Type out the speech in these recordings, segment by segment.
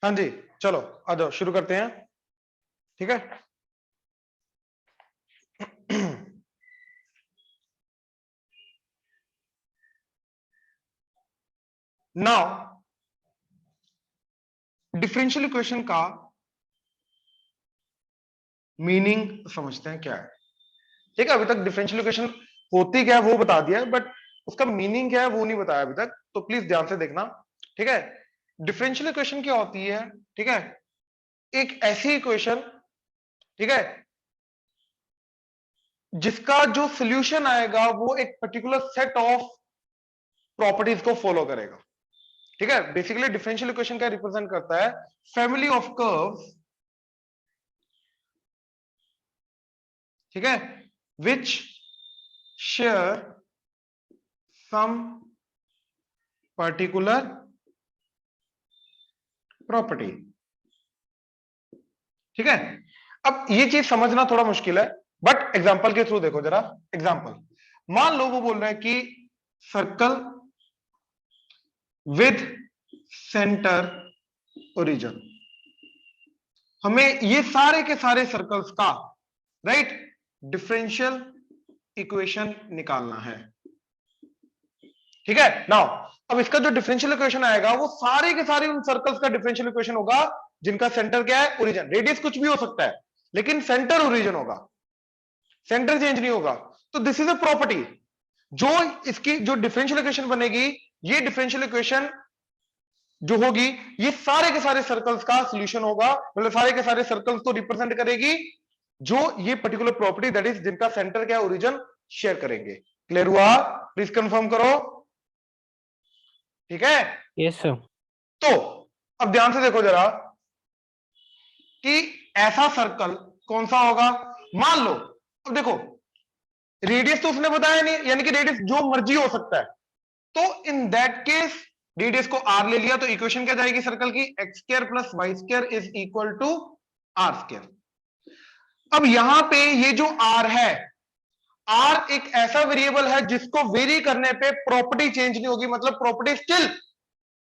हाँ जी, चलो आ जाओ, शुरू करते हैं। ठीक है। नाउ डिफरेंशियल इक्वेशन का मीनिंग समझते हैं क्या है। ठीक है, अभी तक डिफरेंशियल इक्वेशन होती क्या है वो बता दिया है, बट उसका मीनिंग क्या है वो नहीं बताया अभी तक, तो प्लीज ध्यान से देखना। ठीक है, डिफरेंशियल इक्वेशन क्या होती है? ठीक है, एक ऐसी इक्वेशन, ठीक है, जिसका जो सॉल्यूशन आएगा वो एक पर्टिकुलर सेट ऑफ प्रॉपर्टीज को फॉलो करेगा। ठीक है, बेसिकली डिफरेंशियल इक्वेशन क्या रिप्रेजेंट करता है? फैमिली ऑफ कर्व्स, ठीक है, विच शेयर सम पर्टिकुलर प्रॉपर्टी। ठीक है, अब ये चीज समझना थोड़ा मुश्किल है, बट एग्जांपल के थ्रू देखो जरा। एग्जांपल, मान लो वो बोल रहे हैं कि सर्कल विद सेंटर ओरिजिन। हमें ये सारे के सारे सर्कल्स का राइट डिफरेंशियल इक्वेशन निकालना है। ठीक है, नाउ अब इसका जो डिफरेंशियल इक्वेशन आएगा वो सारे के सारे उन सर्कल्स का डिफरेंशियल इक्वेशन होगा जिनका सेंटर क्या है? ओरिजिन। रेडियस कुछ भी हो सकता है, लेकिन सेंटर ओरिजिन होगा, सेंटर चेंज नहीं होगा। तो दिस इज अ प्रॉपर्टी। जो इसकी जो डिफरेंशियल इक्वेशन बनेगी, ये डिफरेंशियल इक्वेशन जो होगी, ये सारे के सारे सर्कल्स का सॉल्यूशन होगा, मतलब सारे के सारे सर्कल्स को रिप्रेजेंट करेगी जो ये पर्टिकुलर प्रॉपर्टी, दैट इज जिनका सेंटर क्या ओरिजिन शेयर करेंगे। क्लियर हुआ? प्लीज कंफर्म करो। ठीक है, यस सर। तो अब ध्यान से देखो जरा कि ऐसा सर्कल कौन सा होगा। मान लो, अब देखो, रेडियस तो उसने बताया नहीं, यानी कि रेडियस जो मर्जी हो सकता है, तो इन दैट केस रेडियस को आर ले लिया, तो इक्वेशन क्या जाएगी सर्कल की? X square plus y square is equal to are square. अब यहां पे ये जो आर है, आर एक ऐसा वेरिएबल है जिसको वेरी करने पे प्रॉपर्टी चेंज नहीं होगी, मतलब प्रॉपर्टी स्टिल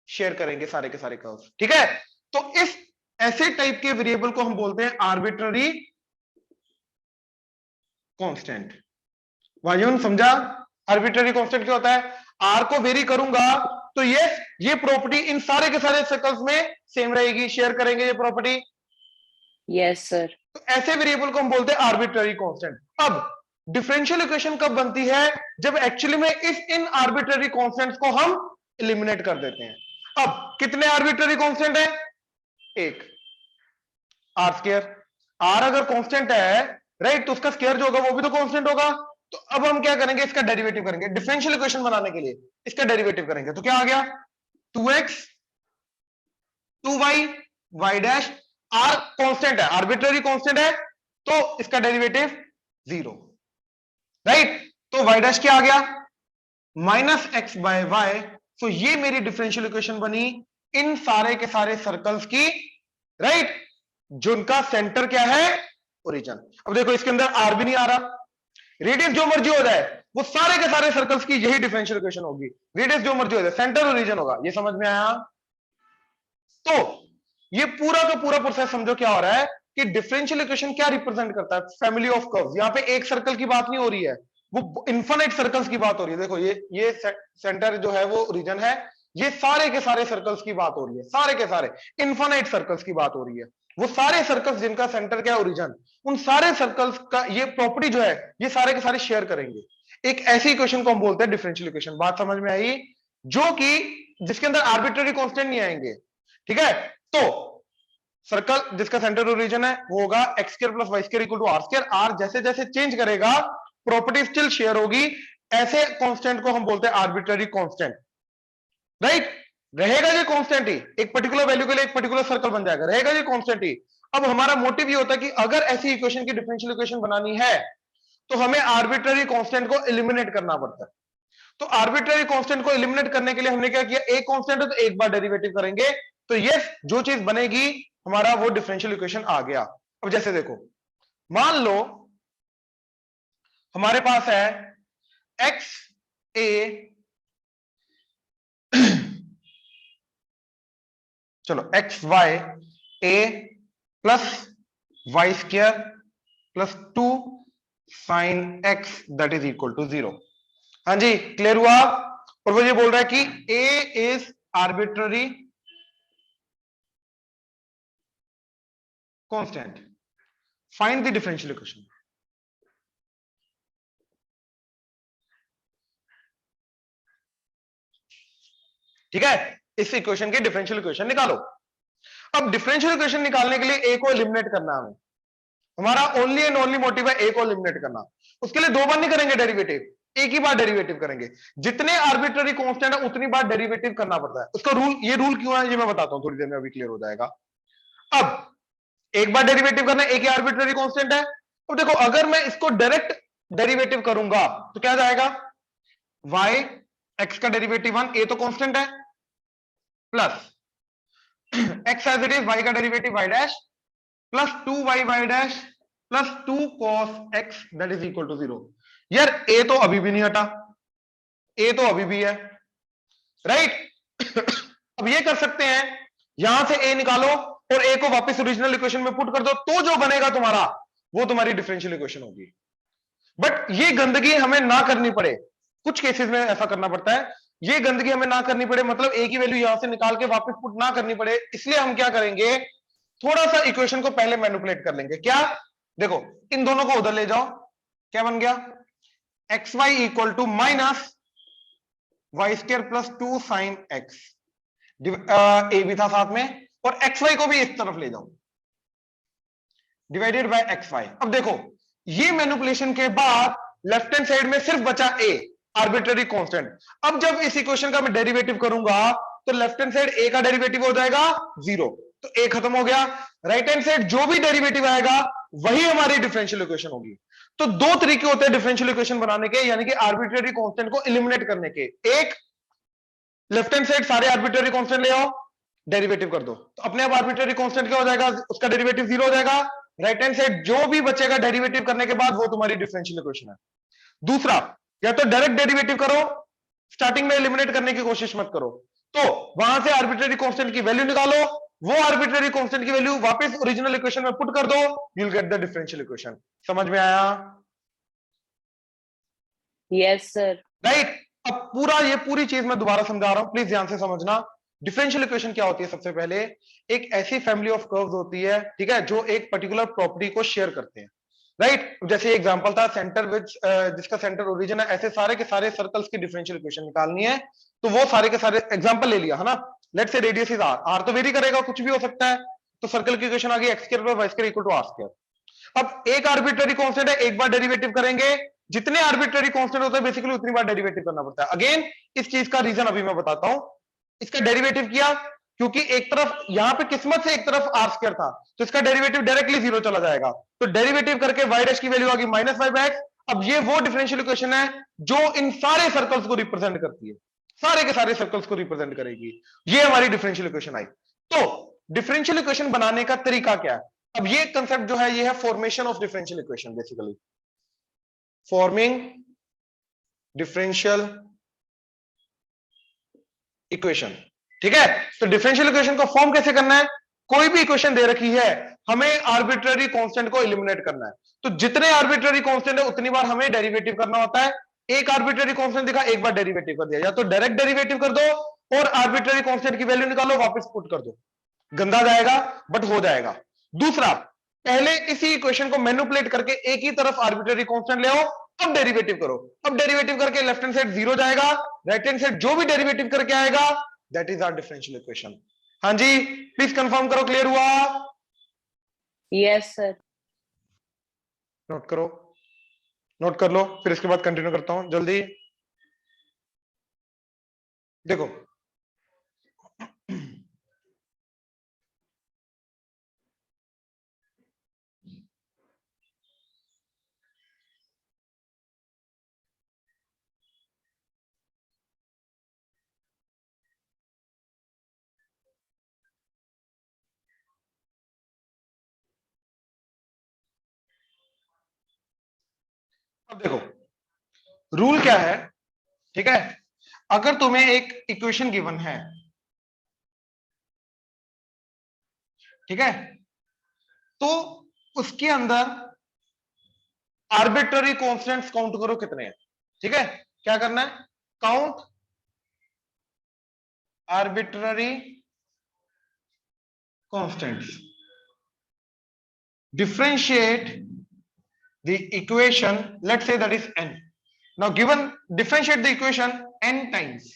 शेयर करेंगे सारे के सारे कर्व्स। ठीक है, तो इस ऐसे टाइप के वेरिएबल को हम बोलते हैं आर्बिट्ररी कांस्टेंट। वायुन समझा आर्बिट्ररी कांस्टेंट क्या होता है? आर को वेरी करूंगा तो ये प्रॉपर्टी इन सारे के सारे सर्कल्स में सेम रहेगी, शेयर करेंगे ये प्रॉपर्टी। Yes sir. तो ऐसे वेरिएबल को हम बोलते हैं आर्बिट्ररी कांस्टेंट। अब डिफरेंशियल इक्वेशन कब बनती है? जब एक्चुअली में इस इन आर्बिट्ररी कांस्टेंट्स को हम एलिमिनेट कर देते हैं। अब कितने आर्बिट्ररी कांस्टेंट है? एक, आर स्क्वायर। आर अगर कांस्टेंट है राइट, तो उसका स्क्वायर जो होगा वो भी तो कांस्टेंट होगा। तो अब हम क्या करेंगे? इसका डेरिवेटिव करेंगे। डिफरेंशियल इक्वेशन बनाने के लिए इसका डेरिवेटिव करेंगे, तो क्या आ गया? 2x 2y y dash. R constant है, आर्बिट्ररी कांस्टेंट है, तो इसका डेरिवेटिव 0, राइट। तो y डैश क्या आ गया? Minus x by y. तो ये मेरी डिफरेंशियल इक्वेशन बनी इन सारे के सारे सर्कल्स की, राइट, जिनका सेंटर क्या है? ओरिजिन। अब देखो इसके अंदर आर भी नहीं आ रहा, रेडियस जो मर्जी हो जाए, वो सारे के सारे सर्कल्स की यही डिफरेंशियल इक्वेशन होगी। रेडियस जो मर्जी हो जाए, सेंटर ओरिजिन होगा। ये समझ में आया? तो ये पूरा का पूरा प्रोसेस समझो क्या हो रहा है कि डिफरेंशियल इक्वेशन क्या रिप्रेजेंट करता है? Family of curves. यहां पे एक सर्कल की बात नहीं हो रही है, वो इन्फिनिट सर्कल्स की बात हो रही है। देखो ये सेंटर जो है वो रीजन है, ये सारे के सारे सर्कल्स की बात हो रही है, सारे के सारे इन्फिनिट सर्कल्स की बात हो रही है। वो सारे सर्कल्स जिनका सेंटर क्या ओरिजिन, उन सारे सर्कल्स का ये प्रॉपर्टी जो है, ये सारे के सारे शेयर करेंगे। एक ऐसी इक्वेशन को हम बोलते हैं डिफरेंशियल इक्वेशन। बात समझ में आई? जो कि जिसके अंदर आर्बिट्ररी कांस्टेंट नहीं आएंगे। ठीक है, तो सर्कल जिसका सेंटर ओरिजिन है वो होगा x square plus y square equal to are square. R जैसे जैसे चेंज करेगा प्रॉपर्टी स्टिल शेयर होगी। ऐसे कांस्टेंट को हम बोलते हैं आर्बिट्ररी कांस्टेंट, राइट। रहेगा ये कांस्टेंट ही, एक पर्टिकुलर वैल्यू के लिए एक पर्टिकुलर सर्कल बन जाएगा, रहेगा ये कांस्टेंट ही। अब हमारा मोटिव ये होता है कि अगर ऐसी इक्वेशन की डिफरेंशियल इक्वेशन बनानी है तो हमें आर्बिट्ररी कांस्टेंट को एलिमिनेट करना पड़ता है। तो आर्बिट्ररी कांस्टेंट को एलिमिनेट करने के लिए हमने क्या किया? एक कांस्टेंट है तो एक बार डेरिवेटिव करेंगे, तो ये जो चीज बनेगी हमारा वो डिफरेंशियल इक्वेशन आ गया। अब जैसे देखो, मान लो हमारे पास है एक्स ए चलो x y a plus y square plus 2 sine x that is equal to 0। हाँ जी, क्लियर हुआ। और वो ये बोल रहा है कि A is arbitrary constant, find the differential equation. ठीक है, इस इक्वेशन के डिफरेंशियल इक्वेशन निकालो। अब डिफरेंशियल इक्वेशन निकालने के लिए ए को एलिमिनेट करना है हमें। हमारा ओनली एंड ओनली मोटिव है ए को एलिमिनेट करना। उसके लिए दो बार नहीं करेंगे डेरिवेटिव, एक ही बार डेरिवेटिव करेंगे। जितने आर्बिट्ररी कांस्टेंट है उतनी बार डेरिवेटिव करना पड़ता है। उसका रूल, ये रूल क्यों है ये मैं बताता हूं थोड़ी देर में, अभी क्लियर हो जाएगा। अब एक बार डेरिवेटिव करना है, एक ही आर्बिट्ररी कांस्टेंट है। अब देखो, अगर मैं इसको डायरेक्ट डेरिवेटिव करूंगा तो क्या जाएगा, y x का डेरिवेटिव 1, ए तो कांस्टेंट है, plus x as it is, y का derivative y dash plus 2y dash plus 2 cos x that is equal to 0। यार a तो अभी भी नहीं हटा, a तो अभी भी है, राइट। अब ये कर सकते हैं, यहां से a निकालो और a को वापस ओरिजिनल इक्वेशन में पुट कर दो, तो जो बनेगा तुम्हारा वो तुम्हारी डिफरेंशियल इक्वेशन होगी। बट ये गंदगी हमें ना करनी पड़े, कुछ केसेस में ऐसा करना पड़ता है, ये गंदगी हमें ना करनी पड़े, मतलब a की वैल्यू यहां से निकाल के वापस पुट ना करनी पड़े, इसलिए हम क्या करेंगे, थोड़ा सा इक्वेशन को पहले मैनिपुलेट कर लेंगे। क्या, देखो इन दोनों को उधर ले जाओ, क्या बन गया, X Y equal to minus Y square plus 2 sine X, A भी था साथ में, और एक्स वाई को भी इस तरफ ले जाओ, डिवाइडेड बाय एक्स वाई। अब देखो, ये मैनिपुलेशन के बाद लेफ्ट हैंड साइड में सिर्फ बचा ए, आर्बिट्ररी कांस्टेंट। अब जब इस इक्वेशन का मैं डेरिवेटिव करूंगा तो लेफ्ट हैंड साइड ए का डेरिवेटिव हो जाएगा 0, तो ए खत्म हो गया। राइट हैंड साइड जो भी डेरिवेटिव आएगा वही हमारी डिफरेंशियल इक्वेशन होगी। तो दो तरीके होते हैं डिफरेंशियल इक्वेशन बनाने के, यानी कि आर्बिट्ररी कांस्टेंट को एलिमिनेट करने के। एक, लेफ्ट हैंड साइड सारे आर्बिट्ररी कांस्टेंट ले आओ, डेरिवेटिव कर दो, तो अपने आप आर्बिट्ररी कांस्टेंट क्या हो जाएगा, उसका डेरिवेटिव 0 हो जाएगा। राइट हैंड साइड जो भी बचेगा डेरिवेटिव करने के बाद वो तुम्हारी डिफरेंशियल इक्वेशन है। दूसरा, या तो डायरेक्ट डेरिवेटिव करो, स्टार्टिंग में एलिमिनेट करने की कोशिश मत करो, तो वहां से आर्बिट्ररी कांस्टेंट की वैल्यू निकालो, वो आर्बिट्ररी कांस्टेंट की वैल्यू वापस ओरिजिनल इक्वेशन में पुट कर दो, you will get the differential equation. समझ में आया, Yes, sir. राइट। अब पूरा, ये पूरी चीज मैं दोबारा समझा रहा हूं, प्लीज ध्यान से समझना। डिफरेंशियल इक्वेशन क्या होती है, सबसे पहले एक ऐसी फैमिली ऑफ कर्व्स होती है, ठीक है, जो एक पर्टिकुलर प्रॉपर्टी को शेयर करते हैं, राइट। जैसे एग्जांपल था सेंटर विद, जिसका सेंटर ओरिजिन है, ऐसे सारे के सारे सर्कल्स की डिफरेंशियल इक्वेशन निकालनी है, तो वो सारे के सारे एग्जांपल ले लिया है ना। Late say radius is are, are तो वेरी करेगा, कुछ भी हो सकता है, तो सर्कल की इक्वेशन आ गई x square plus y square equal to are square. अब एक आर्बिट्ररी कांस्टेंट है, एक बार डेरिवेटिव करेंगे, जितने आर्बिट्ररी कांस्टेंट होते हैं बेसिकली उतनी बार डेरिवेटिव करना पड़ता है। अगेन इस चीज का रीजन अभी मैं बताता हूं। इसका डेरिवेटिव किया क्योंकि एक तरफ यहां पे किस्मत से एक तरफ आर स्क्वायर था, तो इसका डेरिवेटिव डायरेक्टली 0 चला जाएगा, तो डेरिवेटिव करके वाई डैश की वैल्यू आ गई माइनस वाई बाय एक्स। अब ये वो डिफरेंशियल इक्वेशन है जो इन सारे सर्कल्स को रिप्रेजेंट करती है, सारे के सारे सर्कल्स को रिप्रेजेंट करेगी, ये हमारी डिफरेंशियल इक्वेशन आई। तो डिफरेंशियल इक्वेशन बनाने का तरीका क्या है, अब ये कंसेप्ट जो है ये है formation of differential equation, basically forming differential equation, ठीक है। तो डिफरेंशियल इक्वेशन को फॉर्म कैसे करना है, कोई भी इक्वेशन दे रखी है, हमें आर्बिट्ररी कांस्टेंट को एलिमिनेट करना है, तो जितने आर्बिट्ररी कांस्टेंट है उतनी बार हमें डेरिवेटिव करना होता है। एक आर्बिट्ररी कांस्टेंट दिखा, एक बार डेरिवेटिव कर दिया, या तो डायरेक्ट डेरिवेटिव कर दो और आर्बिट्ररी कांस्टेंट की वैल्यू निकालो वापस पुट कर दो, गंदा जाएगा बट हो जाएगा। दूसरा, पहले इसी इक्वेशन को मैनिपुलेट करके एक ही तरफ आर्बिट्ररी कांस्टेंट ले आओ, अब डेरिवेटिव करो, अब डेरिवेटिव करके लेफ्ट हैंड साइड 0 जाएगा, राइट हैंड साइड जो भी डेरिवेटिव करके आएगा that is our differential equation. हाँ जी, प्लीज कंफर्म करो, क्लियर हुआ, Yes, sir. नोट करो, नोट कर लो, फिर इसके बाद कंटिन्यू करता हूं जल्दी। देखो अब देखो रूल क्या है, ठीक है, अगर तुम्हें एक इक्वेशन गिवन है, ठीक है, तो उसके अंदर आर्बिट्ररी कॉन्स्टेंट्स काउंट करो कितने हैं। ठीक है, क्या करना है, count arbitrary constants, differentiate the equation, let's say that is n. Now given, differentiate the equation n times,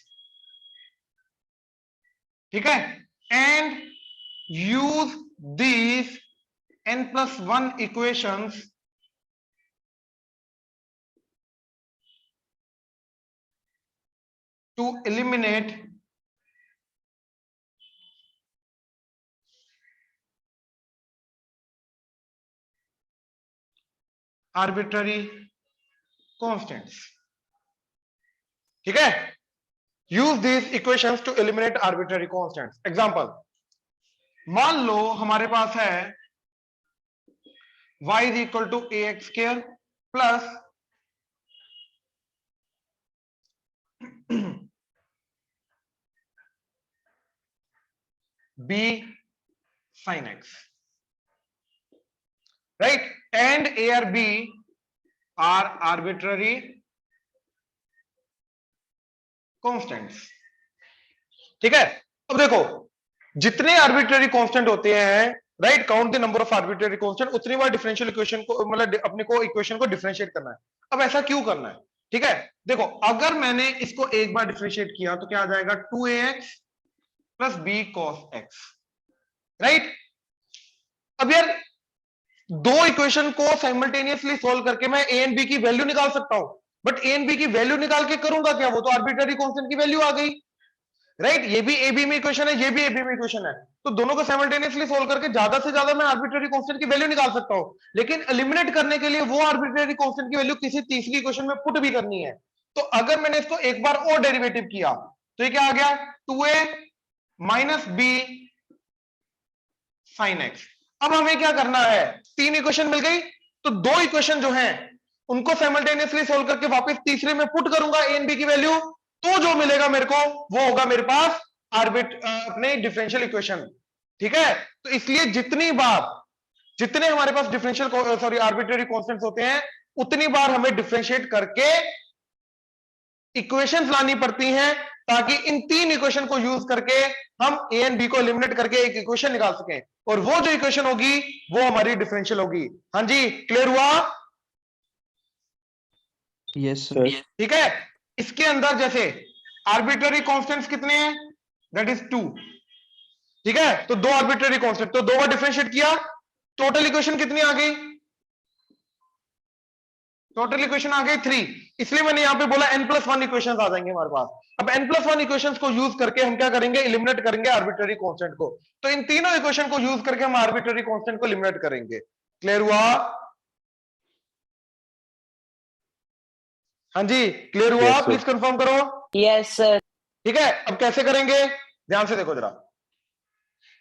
ठीक है, and use these n plus 1 equations to eliminate arbitrary constants. ठीक है, use these equations to eliminate arbitrary constants. Example, मान लो हमारे पास है y is equal to ax square plus b sin x, right, and a or b are arbitrary constants. ठीक है, अब देखो जितने आर्बिट्ररी कांस्टेंट होते हैं, right, count the number of arbitrary constant, उतनी बार डिफरेंशियल इक्वेशन को, मतलब अपने को इक्वेशन को डिफरेंशिएट करना है। अब ऐसा क्यों करना है, ठीक है, देखो अगर मैंने इसको एक बार डिफरेंशिएट किया तो क्या आ जाएगा, 2ax plus b cos x, right. अब यार दो इक्वेशन को साइमल्टेनियसली सोल्व करके मैं a एंड b की वैल्यू निकाल सकता हूं, बट a एंड b की वैल्यू निकाल के करूंगा क्या, वो तो आर्बिट्ररी कांस्टेंट की वैल्यू आ गई, राइट, ये भी ए बी में इक्वेशन है, ये भी ए बी में इक्वेशन है, तो दोनों को साइमल्टेनियसली सोल्व करके ज्यादा से ज्यादा मैं आर्बिट्ररी कांस्टेंट की वैल्यू निकाल सकता हूं, लेकिन एलिमिनेट करने के लिए वो आर्बिट्ररी कांस्टेंट की वैल्यू किसी तीसरी इक्वेशन में पुट भी करनी है। तो अगर मैंने इसको एक बार और डेरिवेटिव किया तो ये क्या आ गया, 2a minus B sine x. अब हमें क्या करना है, तीन इक्वेशन मिल गई, तो दो इक्वेशन जो हैं उनको साइमल्टेनियसली सोल्व करके वापस तीसरे में पुट करूंगा ए एंड बी की वैल्यू, तो जो मिलेगा मेरे को वो होगा मेरे पास अपने डिफरेंशियल इक्वेशन। ठीक है, तो इसलिए जितने हमारे पास डिफरेंशियल सॉरी आर्बिट्ररी कांस्टेंट्स होते हैं उतनी बार हमें डिफरेंशिएट करके इक्वेशंस लानी पड़ती हैं, ताकि इन तीन इक्वेशन को यूज करके हम ए एंड बी को एलिमिनेट करके एक इक्वेशन निकाल सकें, और वो जो इक्वेशन होगी वो हमारी डिफरेंशियल होगी। हाँ जी, क्लियर हुआ? Yes sir. ठीक है, इसके अंदर जैसे आर्बिट्ररी कांस्टेंट्स कितने हैं, दैट इज 2। ठीक है, तो दो आर्बिट्ररी कांस्टेंट, तो दो बार डिफरेंशिएट किया, टोटल इक्वेशन कितनी आ गई, टोटल इक्वेशन आ गई 3, इसलिए मैंने यहां पे बोला n+1 इक्वेशंस आ जाएंगे हमारे पास। अब n+1 इक्वेशंस को यूज करके हम क्या करेंगे, एलिमिनेट करेंगे आर्बिट्ररी कांस्टेंट को, तो इन तीनों इक्वेशन को यूज करके हम आर्बिट्ररी कांस्टेंट को एलिमिनेट करेंगे। क्लियर हुआ? हाँ जी, क्लियर हुआ? Yes, sir. प्लीज कंफर्म करो। Yes, sir. ठीक है, अब कैसे करेंगे, ध्यान से देखो जरा,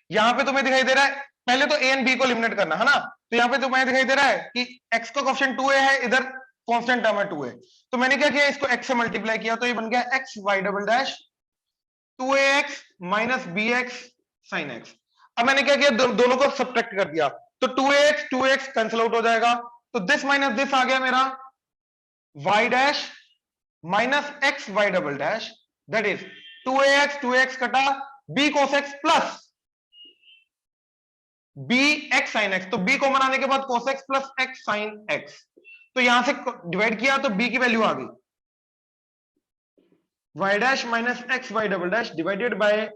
यहां पे तुम्हें दिखाई दे रहा है, पहले तो ए एंड बी को एलिमिनेट करना है ना, तो यहां पे तुम्हें दिखाई दे रहा है कि x का कोएफिशिएंट 2a है, इधर कांस्टेंट टर्म है 2a, तो मैंने क्या किया, इसको x से मल्टीप्लाई किया, तो ये बन गया x y double dash 2ax minus bx sin x। अब मैंने क्या किया, दोनों को सब्ट्रैक्ट कर दिया, तो 2ax कैंसिल आउट हो जाएगा, तो दिस माइनस दिस आ गया मेरा y dash minus x y double dash, that is 2ax कटा b cos x plus bx sin x, तो b को बनाने के बाद cos x plus x sin x, तो यहां से डिवाइड किया तो b की वैल्यू आ गई y dash minus x y double dash divided by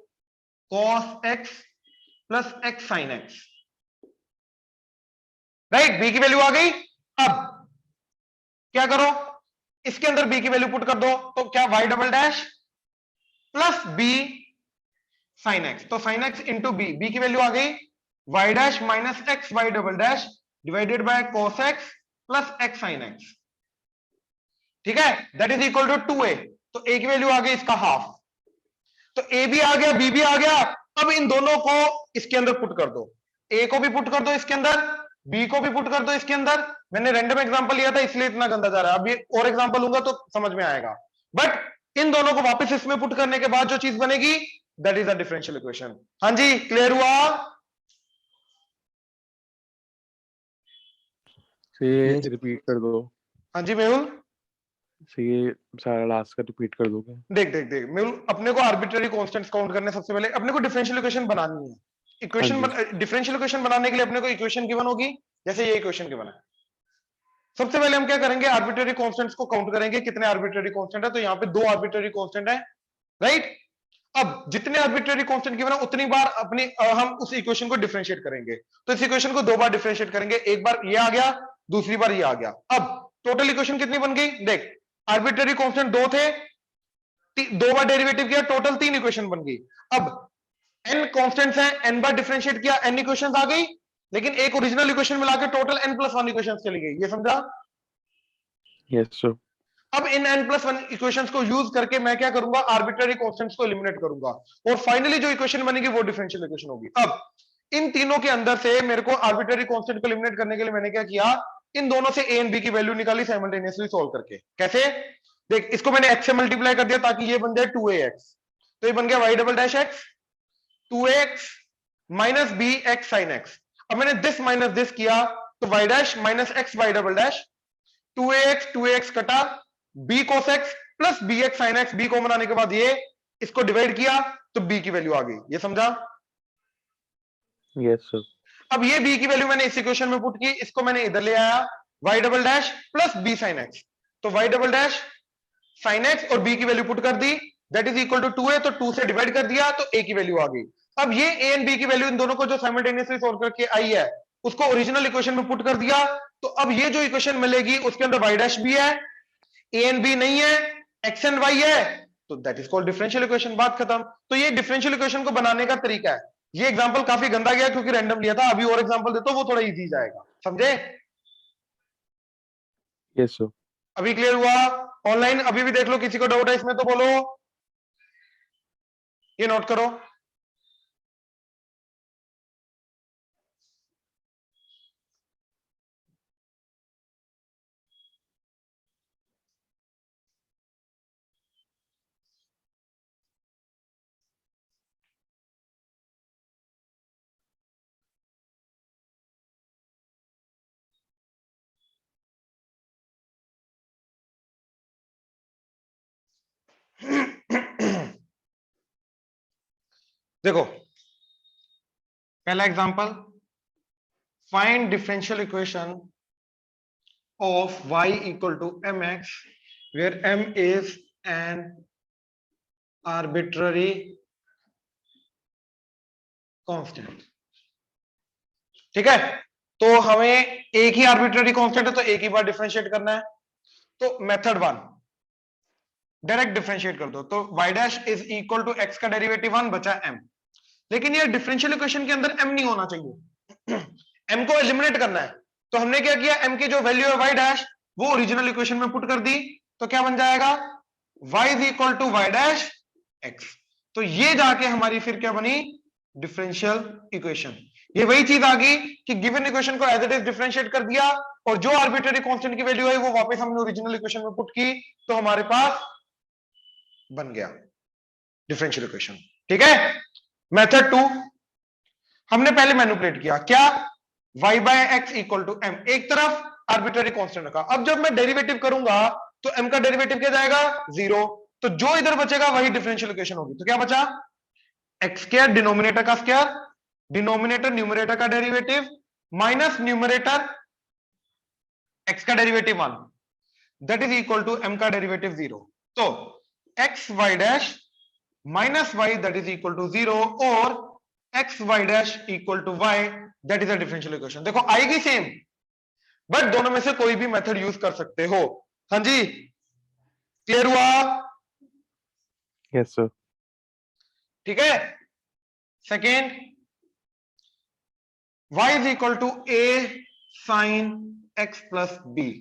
cos x plus x sin x, right, b की वैल्यू आ गई। अब क्या करो, इसके अंदर b की वैल्यू पुट कर दो, तो क्या y double dash plus b sin x, तो sin x इंटू b की वैल्यू आ गई y dash minus x y double dash divided by cos x plus x sin x। ठीक है, that is equal to 2a, तो a की value आ गई इसका half, तो a भी आ गया b भी आ गया। अब इन दोनों को इसके अंदर पुट कर दो, a को भी पुट कर दो इसके अंदर, b को भी पुट कर दो इसके अंदर। मैंने रैंडम एग्जांपल लिया था इसलिए इतना गंदा जा रहा है, अब ये और एग्जांपल लूंगा तो समझ में आएगा, बट इन दोनों को वापस इसमें पुट करने के बाद जो चीज बनेगी that is the differential equation. हाँ जी, क्लियर हुआ? ये रिपीट कर दो। हाँ जी मेहुल, ये सारा लास्ट का रिपीट कर दोगे? देख मेहुल, अपने को आर्बिट्ररी कांस्टेंट्स काउंट करने सबसे पहले अपने को डिफरेंशियल इक्वेशन बनानी है। इक्वेशन डिफरेंशियल इक्वेशन बनाने के लिए अपने को इक्वेशन गिवन होगी, जैसे ये इक्वेशन गिवन है। सबसे पहले हम क्या करेंगे, आर्बिट्ररी कांस्टेंट्स को काउंट करेंगे, कितने आर्बिट्ररी कांस्टेंट है। तो यहाँ पे 2 आर्बिट्ररी कांस्टेंट है, राइट। अब जितने आर्बिट्ररी कांस्टेंट गिवन है उतनी बार अपनी हम उस इक्वेशन को डिफरेंशिएट करेंगे। तो इस इक्वेशन को 2 बार डिफरेंशिएट करेंगे, एक बार ये आ गया, दूसरी बार ये आ गया। अब टोटल इक्वेशन कितनी बन गई, देख आर्बिट्ररी कांस्टेंट 2 थे, 2 बार डेरिवेटिव किया, टोटल 3 इक्वेशन बन गई। अब n कांस्टेंट्स हैं, n बार डिफरेंशिएट किया, n इक्वेशंस आ गई, लेकिन एक ओरिजिनल इक्वेशन मिला के टोटल n+1 इक्वेशंस चली गई। ये समझा? Yes sir. अब इन n+1 इक्वेशंस को यूज करके मैं क्या करूंगा, आर्बिट्ररी कांस्टेंट्स को एलिमिनेट करूंगा, और फाइनली जो इक्वेशन बनेगी वो डिफरेंशियल इक्वेशन होगी। अब इन तीनों के अंदर से मेरे को आर्बिट्ररी कांस्टेंट को एलिमिनेट करने के लिए मैंने क्या किया, इन दोनों से a एंड b की वैल्यू निकाली साइमल्टेनियसली सॉल्व करके। कैसे, देख इसको मैंने x से मल्टीप्लाई कर दिया ताकि ये बन जाए 2ax, तो ये बन गया y double dash x 2ax minus b x sine x. अब मैंने दिस माइनस दिस किया तो y dash minus x y double dash 2ax कटा b cos x plus b x sine x, b को बनाने के बाद ये इसको डिवाइड किया तो b की वैल्यू आ गई। ये समझा? Yes sir. अब ये b की वैल्यू मैंने इस इक्वेशन में पुट की, इसको मैंने इधर ले आया y double dash plus b sine x, तो y double dash sine x और b की वैल्यू पुट कर दी, that is equal to 2a, तो 2 से डिवाइड कर दिया तो a की वैल्यू आ गई। अब ये a एंड b की वैल्यू इन दोनों को जो साइमल्टेनियसली सॉल्व करके आई है उसको ओरिजिनल इक्वेशन में पुट कर दिया, तो अब ये जो इक्वेशन मिलेगी उसके अंदर y डैश भी है, a एंड b नहीं है, x एंड y है, तो that is called differential equation. बात खत्म। तो ये डिफरेंशियल इक्वेशन को बनाने का तरीका है। ये एग्जांपल काफी गंदा गया क्योंकि रैंडम लिया था, अभी और एग्जांपल देता हूं वो थोड़ा इजी जाएगा, समझे? Yes sir. अभी क्लियर हुआ? ऑनलाइन अभी भी देख लो, किसी को डाउट है इसमें तो बोलो, ये नोट करो। देखो पहला example, find differential equation of y equal to mx where m is an arbitrary constant. ठीक है, तो हमें एक ही आर्बिट्ररी कांस्टेंट है तो एक ही बार डिफरेंशिएट करना है। तो मेथड 1, डायरेक्ट डिफरेंशिएट कर दो, तो y dash is equal to x का डेरिवेटिव 1 बचा m, लेकिन ये डिफरेंशियल इक्वेशन के अंदर m नहीं होना चाहिए, m को एलिमिनेट करना है। तो हमने क्या किया, m की जो वैल्यू है y डैश वो ओरिजिनल इक्वेशन में पुट कर दी, तो क्या बन जाएगा y is equal to y dash x। तो ये जाके हमारी फिर क्या बनी, डिफरेंशियल इक्वेशन। ये वही चीज आ गई कि गिवन इक्वेशन को एज इट इज डिफरेंशिएट कर दिया और जो आर्बिट्ररी कांस्टेंट की वैल्यू है वो वापस हमने ओरिजिनल इक्वेशन में पुट की, तो हमारे पास बन गया डिफरेंशियल इक्वेशन। ठीक है, मेथड 2, हमने पहले मैनिपुलेट किया क्या, y by x equal to m, एक तरफ आर्बिट्ररी कांस्टेंट रखा। अब जब मैं डेरिवेटिव करूंगा तो m का डेरिवेटिव क्या जाएगा 0, तो जो इधर बचेगा वही डिफरेंशियल इक्वेशन होगी। तो क्या बचा, एक्स स्क्वायर डिनोमिनेटर का स्क्वायर, डिनोमिनेटर न्यूमरेटर का डेरिवेटिव माइनस न्यूमरेटर x का derivative 1, that is equal to m का डेरिवेटिव 0। तो x y dash minus y that is equal to 0 और x y dash equal to y that is a differential equation. देखो आएगी same, but दोनों में से कोई भी मेथड यूज कर सकते हो। हाँ जी, क्लियर हुआ? Yes sir. ठीक है, second, y is equal to a sine x plus b।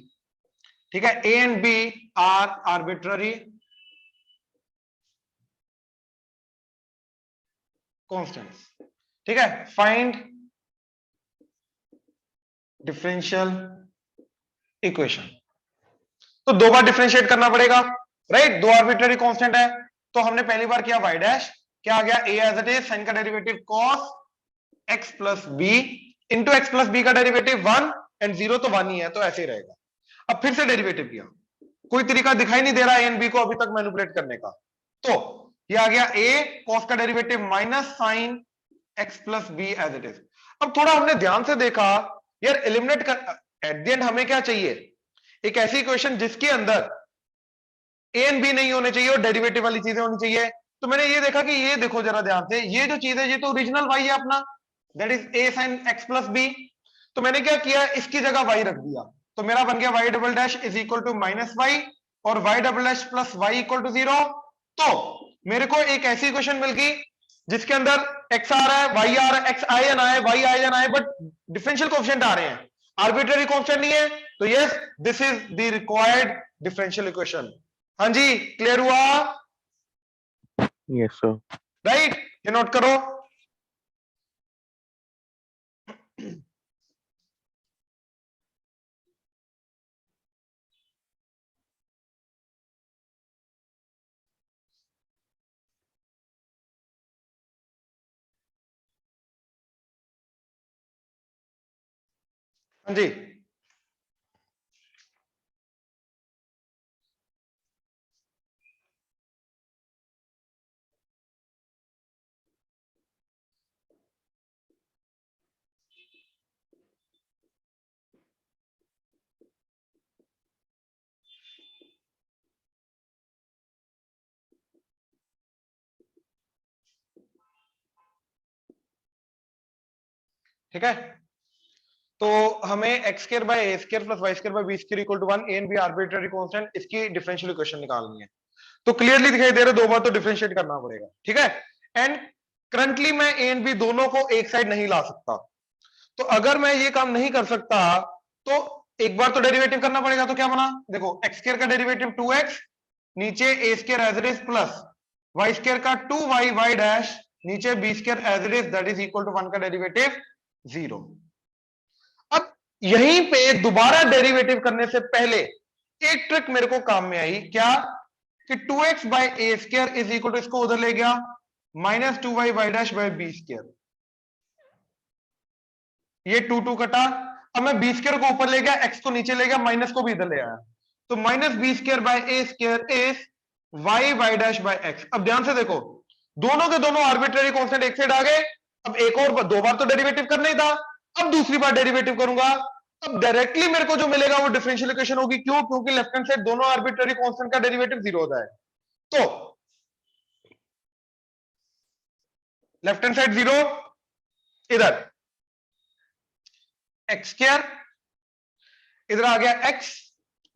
ठीक है, a and b are arbitrary constants. ठीक है, फाइंड डिफरेंशियल इक्वेशन। तो 2 बार डिफरेंशिएट करना पड़ेगा, राइट, 2 आर्बिट्ररी कांस्टेंट है, तो हमने पहली बार किया y डैश, क्या आ गया a as it is, sine का derivative cos x plus b into x plus b का डेरिवेटिव 1 एंड 0 तो 1 ही है, तो ऐसे ही रहेगा। अब फिर से डेरिवेटिव किया, कोई तरीका दिखाई नहीं दे रहा ए एंड बी को अभी तक मैनिपुलेट करने का, तो ये आ गया ए कॉस का derivative minus sine x plus b as it is. अब थोड़ा हमने ध्यान से देखा यार, एलिमिनेट कर एट द एंड हमें क्या चाहिए, एक ऐसी इक्वेशन जिसके अंदर ए एंड बी नहीं होने चाहिए और डेरिवेटिव वाली चीजें होनी चाहिए। तो मैंने ये देखा कि ये देखो जरा ध्यान से, ये जो चीज है ये तो ओरिजिनल वाई है अपना, that is a sine x plus b. तो मैंने क्या किया, इसकी जगह वाई रख दिया, तो मेरा बन गया y double dash is equal to minus y और y double dash plus y equal to 0। तो मेरे को एक ऐसी इक्वेशन मिल गई जिसके अंदर एक्स आ रहा है, वाई आ रहा है, एक्स आए या ना आए, वाई आए या ना आए, बट डिफरेंशियल कोएफिशिएंट आ रहे हैं, आर्बिट्ररी कांस्टेंट नहीं है। तो yes, this is the required differential equation. हाँ जी, क्लियर हुआ? Yes sir. राइट, ये नोट करो। हाँ जी, ठीक है। तो हमें x square by a square plus y square by b square equal to 1, a and b arbitrary constant, इसकी डिफरेंशियल इक्वेशन निकालनी है। तो क्लियरली दिखाई दे रहा है, दो बार तो डिफरेंशिएट करना पड़ेगा, ठीक है। एंड करंटली मैं ए एंड बी दोनों को एक साइड नहीं ला सकता, तो अगर मैं ये काम नहीं कर सकता तो एक बार तो डेरिवेटिव करना पड़ेगा। तो क्या बना, देखो एक्स स्क्वायर का डेरिवेटिव 2x, नीचे a square as it is plus y square का 2y वाई डैश, नीचे b square as it is that is equal to 1 का डेरिवेटिव 0। अब यहीं पे दोबारा डेरिवेटिव करने से पहले एक ट्रिक मेरे को काम में आई, क्या कि 2x by a square is equal to, इसको उधर ले गया, minus 2y y dash by b square, ये 2 कटा। अब मैं बी स्क्वायर को ऊपर ले गया, एक्स को नीचे ले गया, माइनस को भी इधर ले आया, तो minus b square by a square is y y dash by x. अब ध्यान से देखो, दोनों के दोनों आर्बिट्ररी कांस्टेंट एक साइड आ गए। अब एक और दो बार तो डेरिवेटिव करना ही था, अब दूसरी बार डेरिवेटिव करूंगा, अब डायरेक्टली मेरे को जो मिलेगा वो डिफरेंशियल इक्वेशन होगी। क्यों? क्योंकि लेफ्ट हैंड साइड दोनों आर्बिट्ररी कांस्टेंट का डेरिवेटिव 0 होता है। तो लेफ्ट हैंड साइड 0, इधर एक्स स्क्वायर, इधर आ गया एक्स,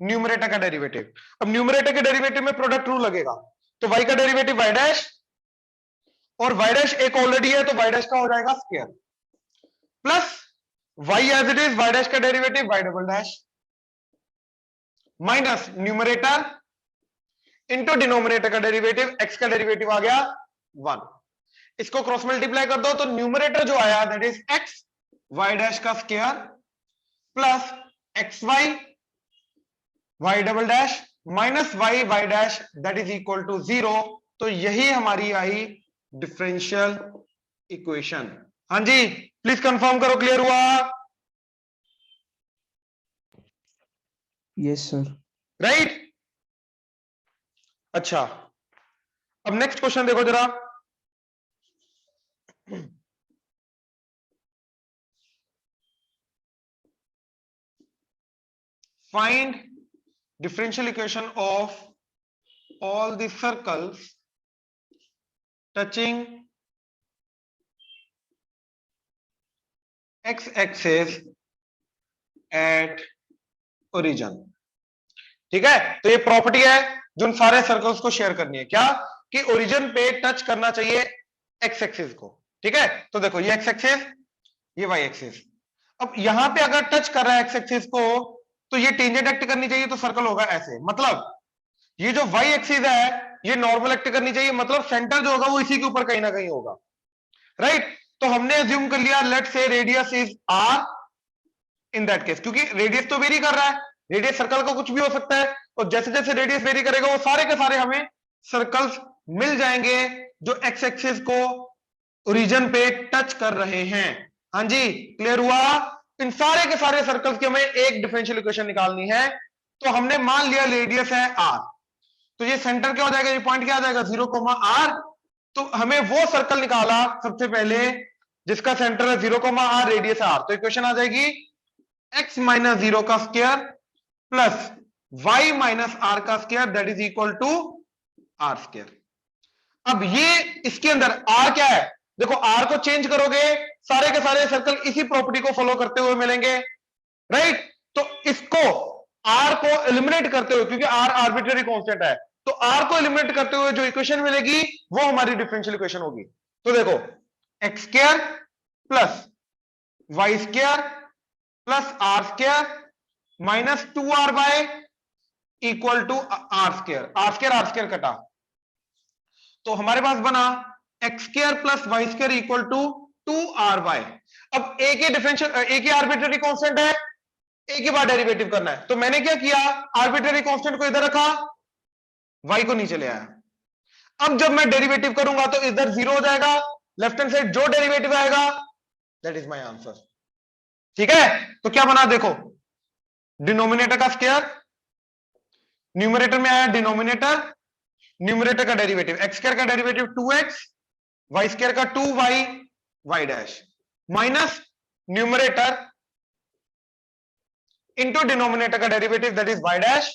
न्यूमरेटर का डेरिवेटिव। अब न्यूमरेटर के डेरिवेटिव में प्रोडक्ट रूल लगेगा, तो y का डेरिवेटिव y डैश, और y डैश एक ऑलरेडी है तो y डैश का हो जाएगा square, plus y as it is, y dash का derivative y double dash, minus numerator into denominator का डेरिवेटिव, x का डेरिवेटिव आ गया 1। इसको क्रॉस मल्टीप्लाई कर दो, तो न्यूमरेटर जो आया that is x y dash का square plus x y y double dash minus y y dash that is equal to 0। तो यही हमारी आई डिफरेंशियल इक्वेशन। हाँ जी, प्लीज कंफर्म करो, क्लियर हुआ? Yes sir. राइट, अच्छा अब नेक्स्ट क्वेश्चन देखो जरा। Find differential equation of all the circles touching x-axis at origin। ठीक है, तो ये प्रॉपर्टी है जो उन सारे सर्कल्स को शेयर करनी है, क्या कि ओरिजिन पे टच करना चाहिए एक्स एक्सिस को। ठीक है, तो देखो ये एक्स एक्सिस, ये वाई एक्सिस। अब यहां पे अगर टच कर रहा है एक्स एक्सिस को, तो ये टेंजेंट एक्ट करनी चाहिए, तो सर्कल होगा ऐसे। मतलब ये जो वाई एक्सिस है ये नॉर्मल एक्ट करनी चाहिए, मतलब सेंटर जो होगा वो इसी के ऊपर कहीं ना कहीं होगा। राइट, तो हमने अज्यूम कर लिया let say radius is r in that case, क्योंकि रेडियस तो वेरी कर रहा है, रेडियस सर्कल का कुछ भी हो सकता है, और जैसे जैसे रेडियस वेरी करेगा वो सारे के सारे हमें सर्कल्स मिल जाएंगे जो एक्स एक्सिस को ओरिजिन पे टच कर रहे हैं। हाँ जी, क्लियर हुआ? इन सारे के सारे सर्कल्स की हमें एक डिफरेंशियल इक्वेशन निकालनी है। तो हमने मान लिया रेडियस है r, तो ये सेंटर क्या हो जाएगा, ये पॉइंट क्या आ जाएगा 0, r। तो हमें वो सर्कल निकाला सबसे पहले जिसका सेंटर है 0, r, रेडियस है r। तो इक्वेशन आ जाएगी x माइनस 0 का square plus y minus r का square that is equal to r square. अब ये इसके अंदर r क्या है, देखो r को चेंज करोगे सारे के सारे सर्कल इसी प्रॉपर्टी को फॉलो करते हुए मिलेंगे, राइट। तो इसको r को एलिमिनेट करते हुए, क्योंकि r आर्बिट्रेरी कांस्टेंट है, तो r को एलिमिनेट करते हुए जो इक्वेशन मिलेगी वो हमारी डिफरेंशियल इक्वेशन होगी। तो देखो x square plus y square plus r square minus 2r/, equal to are square कटा, तो हमारे पास बना x square plus y square equal to 2r/। अब एक ही डिफरेंशियल, एक ही आर्बिट्रेरी कांस्टेंट है, एक ही बार डेरिवेटिव करना है। तो मैंने क्या किया, आर्बिट्रेरी कांस्टेंट को इधर रखा, y को नीचे ले आया। अब जब मैं डेरिवेटिव करूंगा तो इधर 0 हो जाएगा, लेफ्ट हैंड साइड जो डेरिवेटिव आएगा दैट इज माय आंसर। ठीक है, तो क्या बना देखो, डिनोमिनेटर का स्क्वायर न्यूमरेटर में आया, डिनोमिनेटर न्यूमरेटर का डेरिवेटिव, एक्स स्क्वायर का डेरिवेटिव 2x, वाई स्क्वायर का 2y, y dash minus numerator into denominator का derivative that is y dash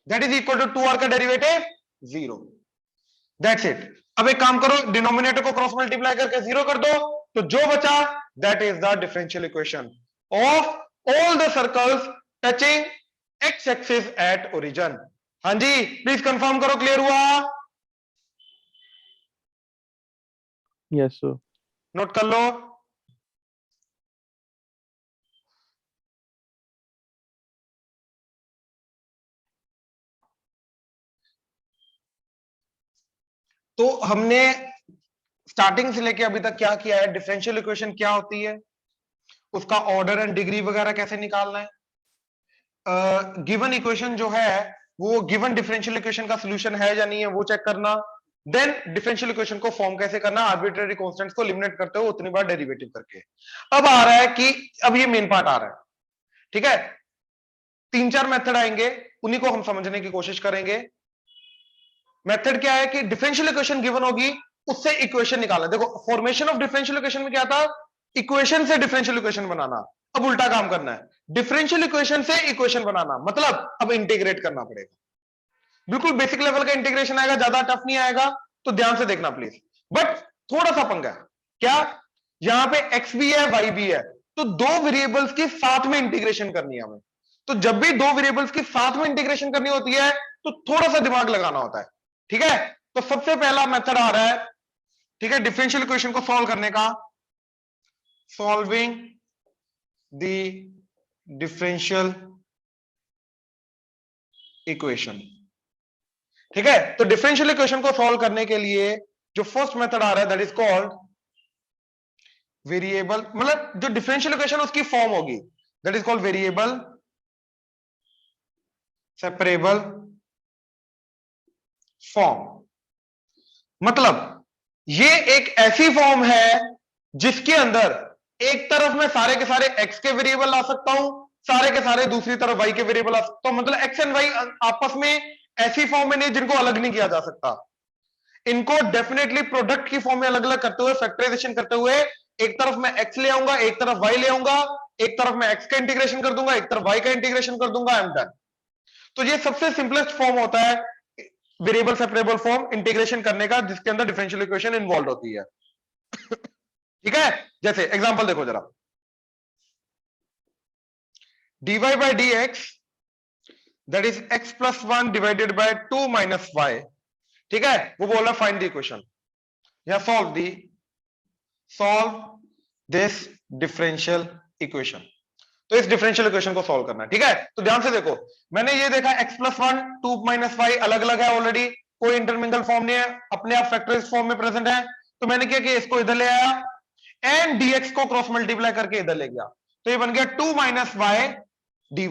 that is equal to 2r का डेरिवेटिव 0। That's it. अब एक काम करो, डिनोमिनेटर को क्रॉस मल्टीप्लाई करके 0 कर दो, तो जो बचा that is the differential equation of all the circles touching x axis at origin. हाँ जी, प्लीज कंफर्म करो, क्लियर हुआ? Yes sir. नोट कर लो। तो हमने स्टार्टिंग से लेके अभी तक क्या किया है, डिफरेंशियल इक्वेशन क्या होती है, उसका ऑर्डर एंड डिग्री वगैरह कैसे निकालना है, गिवन इक्वेशन जो है वो गिवन डिफरेंशियल इक्वेशन का सॉल्यूशन है या नहीं है वो चेक करना, देन डिफरेंशियल इक्वेशन को फॉर्म कैसे करना, आर्बिट्रेरी कांस्टेंट्स को एलिमिनेट करते हो उतनी बार डेरिवेटिव करके। अब आ रहा है कि अब ये मेन पार्ट आ रहा है, ठीक है। 3-4 मेथड आएंगे, उन्हीं को हम समझने की कोशिश करेंगे। मेथड क्या है कि डिफरेंशियल इक्वेशन गिवन होगी, उससे इक्वेशन निकालना। देखो फॉर्मेशन ऑफ डिफरेंशियल इक्वेशन में क्या था, इक्वेशन से डिफरेंशियल इक्वेशन बनाना। अब उल्टा काम करना है, डिफरेंशियल इक्वेशन से इक्वेशन बनाना, मतलब अब इंटीग्रेट करना पड़ेगा। बिल्कुल बेसिक लेवल का इंटीग्रेशन आएगा, ज्यादा टफ नहीं आएगा, तो ध्यान से देखना प्लीज। बट थोड़ा सा पंगा है, क्या यहां पे x भी है y भी है, तो दो वेरिएबल्स की साथ में इंटीग्रेशन करनी है हमें। तो जब भी दो वेरिएबल्स की साथ में इंटीग्रेशन करनी होती है तो थोड़ा सा दिमाग लगाना होता है, ठीक है। तो सबसे पहला मेथड आ रहा है, ठीक है, डिफरेंशियल इक्वेशन को सॉल्व करने का, सॉल्विंग द डिफरेंशियल इक्वेशन। ठीक है, तो डिफरेंशियल इक्वेशन को सॉल्व करने के लिए जो फर्स्ट मेथड आ रहा है दैट इज कॉल्ड वेरिएबल, मतलब जो डिफरेंशियल इक्वेशन उसकी फॉर्म होगी that is called variable separable form. मतलब ये एक ऐसी फॉर्म है जिसके अंदर एक तरफ मैं सारे के सारे x के वेरिएबल ला सकता हूं, सारे के सारे दूसरी तरफ y के वेरिएबल ला सकता हूं। मतलब x एंड y आपस में ऐसी फॉर्म में नहीं जिनको अलग नहीं किया जा सकता। इनको डेफिनेटली प्रोडक्ट की फॉर्म में अलग अलग करते हुए, फैक्टराइजेशन करते हुए, एक तरफ मैं x ले आऊंगा, एक तरफ y ले आऊंगा, एक तरफ मैं x का इंटीग्रेशन कर दूंगा, एक तरफ y का इंटीग्रेशन कर दूंगा, आई एम डन। तो ये सबसे सिंपलेस्ट फॉर्म होता है वेरिएबल सेपरेबल फॉर्म इंटीग्रेशन करने का, जिसके अंदर डिफरेंशियल इक्वेशन इन्वॉल्व होती है। ठीक है, जैसे एग्जांपल देखो जरा, dy by dx that is x plus 1 divided by 2 minus y। ठीक है, वो बोला फाइंड द इक्वेशन या सॉल्व दिस डिफरेंशियल इक्वेशन। तो इस डिफरेंशियल इक्वेशन को सॉल्व करना है, ठीक है। तो ध्यान से देखो, मैंने ये देखा x plus 1 2 minus y अलग अलग है ऑलरेडी, कोई इंटरमिंगल फॉर्म नहीं है, अपने आप फैक्टराइज्ड फॉर्म में प्रेजेंट है। तो मैंने क्या किया, इसको इधर ले आया एंड dx को क्रॉस मल्टीप्लाई करके इधर ले गया, तो ये बन गया 2 minus y dy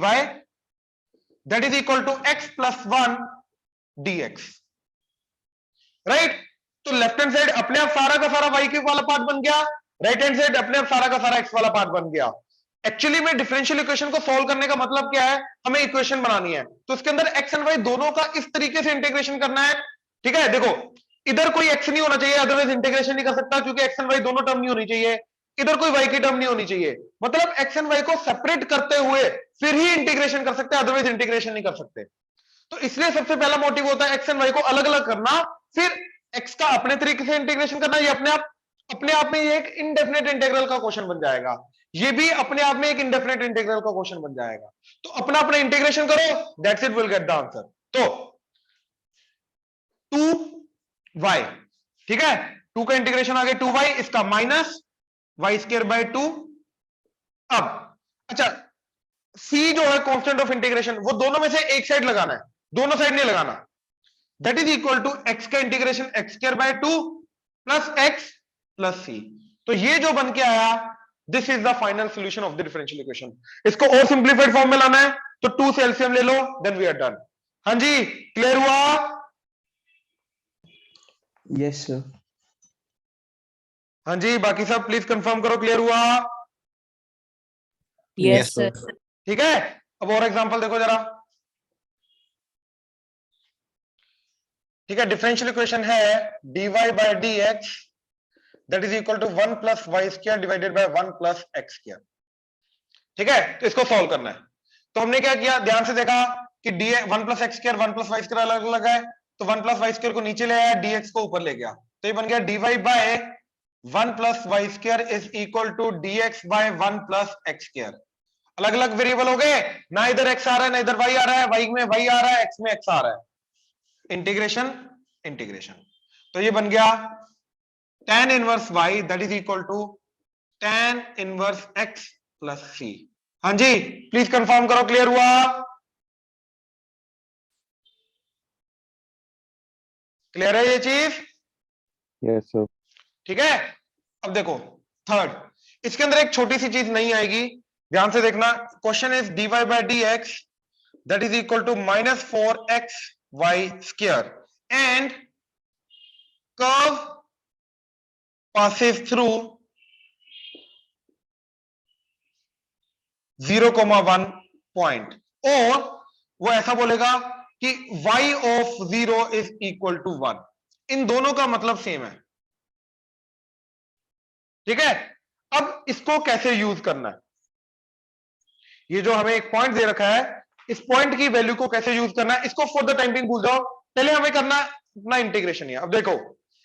that is equal to x plus 1 dx, right. तो लेफ्ट हैंड साइड अपने आप सारा का सारा y के वाला पार्ट बन गया, राइट हैंड साइड अपने आप सारा का सारा x वाला पार्ट बन गया। एक्चुअली में डिफरेंशियल इक्वेशन को सॉल्व करने का मतलब क्या है, हमें इक्वेशन बनानी है, तो इसके अंदर एक्स एंड वाई दोनों का इस तरीके से इंटीग्रेशन करना है। ठीक है, देखो इधर कोई एक्स नहीं होना चाहिए, अदरवाइज इंटीग्रेशन नहीं कर सकता, क्योंकि एक्स एंड वाई दोनों टर्म नहीं होनी चाहिए, इधर कोई वाई की टर्म नहीं होनी चाहिए, मतलब एक्स एंड वाई को सेपरेट करते हुए फिर ही इंटीग्रेशन कर सकते हैं, अदरवाइज इंटीग्रेशन नहीं कर सकते। तो इसलिए सबसे पहला मोटिव होता है एक्स एंड वाई को अलग अलग करना, फिर एक्स का अपने तरीके से इंटीग्रेशन करना। ये अपने आप में ये एक इनडेफिनेट इंटीग्रल का क्वेश्चन बन जाएगा, ये भी अपने आप में एक इंडेफिनेट इंटीग्रल का क्वेश्चन बन जाएगा। तो अपना अपना इंटीग्रेशन करो, that's it, will get the answer. तो 2y, ठीक है, 2 का इंटीग्रेशन आ गया 2y, इसका माइनस वाई स्क्वायर बाय 2। अब अच्छा, c जो है कांस्टेंट ऑफ इंटीग्रेशन, वो दोनों में से एक साइड लगाना है, दोनों साइड नहीं लगाना। That is equal to x का integration x square by 2 plus x plus c। तो ये जो बन के आया, this is the final solution of the differential equation. इसको और सिंपलीफाइड फॉर्म में लाना है, तो 2 से एलसीएम ले लो, देन वी आर डन। हाँ जी, क्लियर हुआ? Yes, sir. हाँ जी, बाकी सब प्लीज कंफर्म करो, क्लियर हुआ? Yes, sir. ठीक है, अब और एग्जांपल देखो जरा। ठीक है, डिफरेंशियल इक्वेशन है dy by dx that is equal to 1 plus y square divided by 1 plus x square. ठीक है, तो इसको सॉल्व करना है। तो हमने क्या किया, ध्यान से देखा कि d 1 plus x square 1 plus y square अलग अलग है, तो 1 प्लस वाई स्क्वायर को नीचे ले आया, dx को ऊपर ले गया, तो ये बन गया dy by 1 plus y square is equal to dx by 1 plus x square. अलग अलग वेरिएबल हो गए ना, इधर x आ रहा है ना इधर y आ रहा है, y में y आ रहा है, x में x आ रहा है, इंटीग्रेशन इंटीग्रेशन। तो ये बन गया tan inverse y that is equal to tan inverse x plus c। हाँ जी, प्लीज कंफर्म करो, क्लियर हुआ? क्लियर है ये चीज? Yes sir. ठीक है, अब देखो थर्ड, इसके अंदर एक छोटी सी चीज नहीं आएगी, ध्यान से देखना। Question is dy by dx that is equal to minus 4x y square and curve passes through 0,1 point, और वो ऐसा बोलेगा कि y of 0 is equal to 1। इन दोनों का मतलब सेम है। ठीक है, अब इसको कैसे यूज करना है, ये जो हमें एक पॉइंट दे रखा है, इस पॉइंट की वैल्यू को कैसे यूज करना है, इसको फॉर द टाइम बिंग भूल जाओ, पहले हमें करना है अपना इंटीग्रेशन। है अब देखो,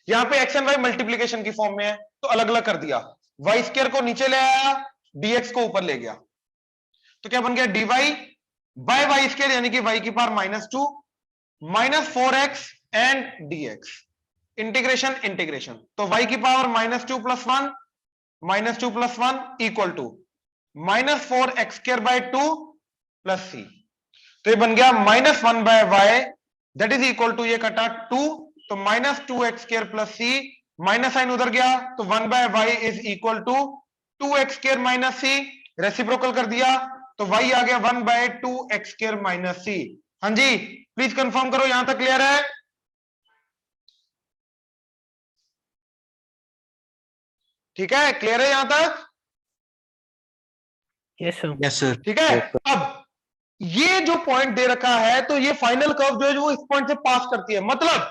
यहां पे एक्स एंड वाई मल्टीप्लीकेशन की फॉर्म में है, तो अलग अलग कर दिया, वाई स्क्वायर को नीचे ले आया, dx को ऊपर ले गया, तो क्या बन गया dy बाय वाई स्क्वायर यानी कि y की power -2 minus 4x and dx, integration integration, तो y की power -2 plus 1 -2 plus 1 equal to -4x square by 2 plus c। तो ये बन गया -1 by y that is equal to, ये कटा 2, तो -2x square plus c, minus sign उधर गया, तो 1 by y is equal to 2x square minus c, reciprocal कर दिया, तो y आ गया 1 by 2x square minus c। हाँ जी, प्लीज कंफर्म करो, यहां तक क्लियर है? ठीक है, क्लियर है यहां तक? Yes sir. ठीक है, अब ये जो पॉइंट दे रखा है, तो ये फाइनल कर्व जो है वो इस पॉइंट से पास करती है, मतलब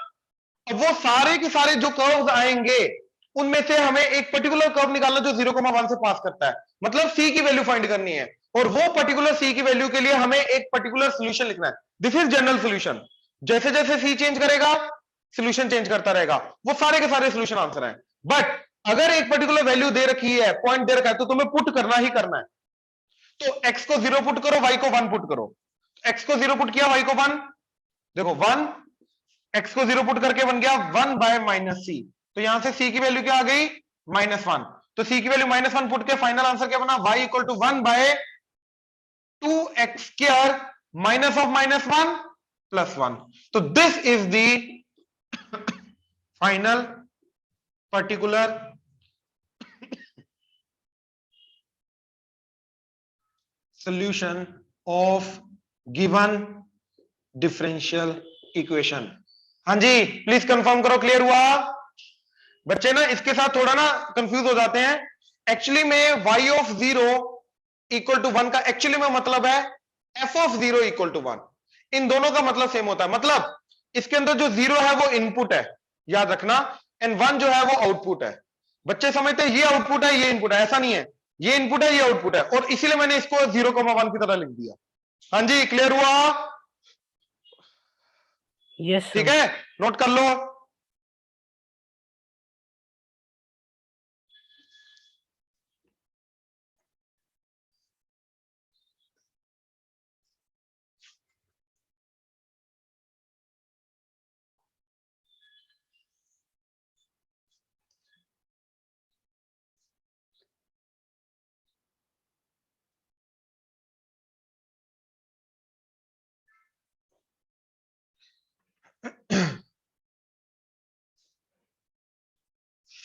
अब वो सारे के सारे जो कर्व्स आएंगे उनमें से हमें एक पर्टिकुलर कर्व निकालना जो 0,1 से पास करता है, मतलब c की वैल्यू फाइंड करनी है, और वो पर्टिकुलर c की वैल्यू के लिए हमें एक पर्टिकुलर सॉल्यूशन लिखना है। दिस इज जनरल सॉल्यूशन, जैसे जैसे c चेंज करेगा सॉल्यूशन चेंज करता रहेगा, वो सारे के सारे सॉल्यूशन आंसर है। बट अगर एक पर्टिकुलर वैल्यू दे रखी है, पॉइंट दे रखा है, तो तुम्हें पुट करना ही करना है। तो x को 0 पुट करो, y को 1 पुट करो, x को 0 पुट किया, y को 1, देखो 1, x को 0 पुट करके बन गया 1 बाय माइनस c, तो यहां से c की वैल्यू क्या आ गई -1, तो c की वैल्यू -1 पुट के फाइनल आंसर क्या बना, y equal to 1 by 2x square minus of -1 plus 1। तो this is the final particular solution of given differential equation। हाँ जी, प्लीज कंफर्म करो, क्लियर हुआ? बच्चे ना इसके साथ थोड़ा ना कंफ्यूज हो जाते हैं, एक्चुअली में y ऑफ 0 इक्वल टू 1 का एक्चुअली में मतलब है f ऑफ 0 इक्वल टू 1। इन दोनों का मतलब सेम होता है, मतलब इसके अंदर जो 0 है वो इनपुट है, याद रखना, एंड 1 जो है वो आउटपुट है। बच्चे समझते हैं ये आउटपुट है ये इनपुट है, ऐसा नहीं है, ये इनपुट है ये आउटपुट है, और इसीलिए मैंने इसको 0,1 की तरह लिख दिया। हाँ जी, क्लियर हुआ? यस ठीक है, नोट कर लो।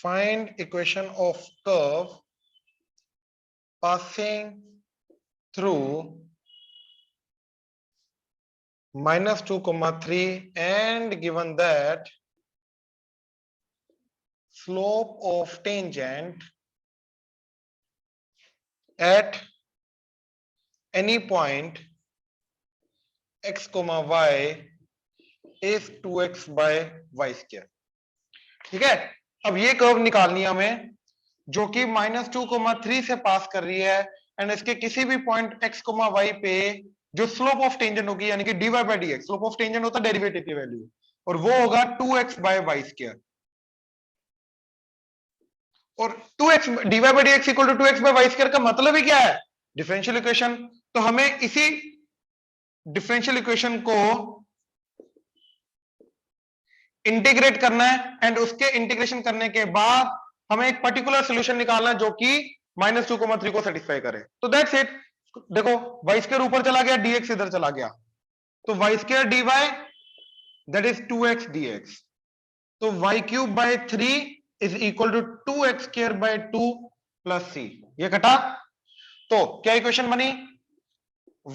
Find equation of curve passing through -2,3 and given that slope of tangent at any point x, y is 2x by y square। ठीक है, अब ये कर्व निकालनी है हमें जो कि -2,3 से पास कर रही है, एंड इसके किसी भी पॉइंट x, y पे जो स्लोप ऑफ टेंजेंट होगी, यानी कि dy by dx, slope of tangent होता है डेरिवेटिव की वैल्यू, और वो होगा 2x बाय y स्क्वायर। और 2x dy by dx equal to 2x by y square का मतलब ही क्या है? Differential equation. तो हमें इसी डिफरेंशियल इक्वेशन को इंटीग्रेट करना है, एंड उसके इंटीग्रेशन करने के बाद हमें एक पर्टिकुलर सॉल्यूशन निकालना है जो कि -2,3 को सेटिस्फाई करे। तो दैट्स इट। देखो y स्क्वायर ऊपर चला गया, dx इधर चला गया, तो y square dy that is 2x dx। तो y cube by 3 is equal to 2x square by 2 plus c। ये कटा, तो क्या इक्वेशन बनी?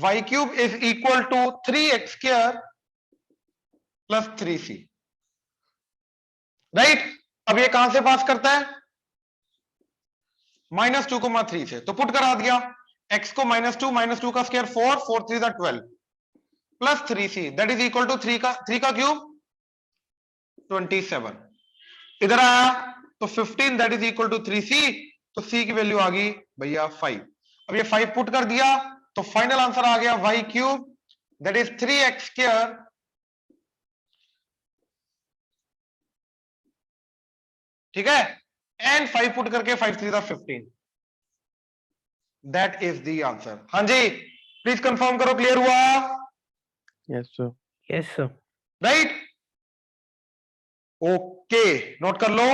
y cube is equal to 3x square plus 3c। Right, अब ये कहां से पास करता है? -2,3 से, तो पुट करा दिया, x को -2 का square 4, 4 3 12 plus 3c that is equal to 3 का क्यूब 27। इधर आया तो 15 that is equal to 3c, तो c की वैल्यू आ गई भैया 5। अब ये 5 पुट कर दिया तो फाइनल आंसर आ गया y cube that is 3x square ठीक है, एंड 5 पुट करके 5 3 15, दैट इज द आंसर। हाँ जी, प्लीज कंफर्म करो, क्लियर हुआ? Yes sir. Yes sir. Right, okay, note कर लो।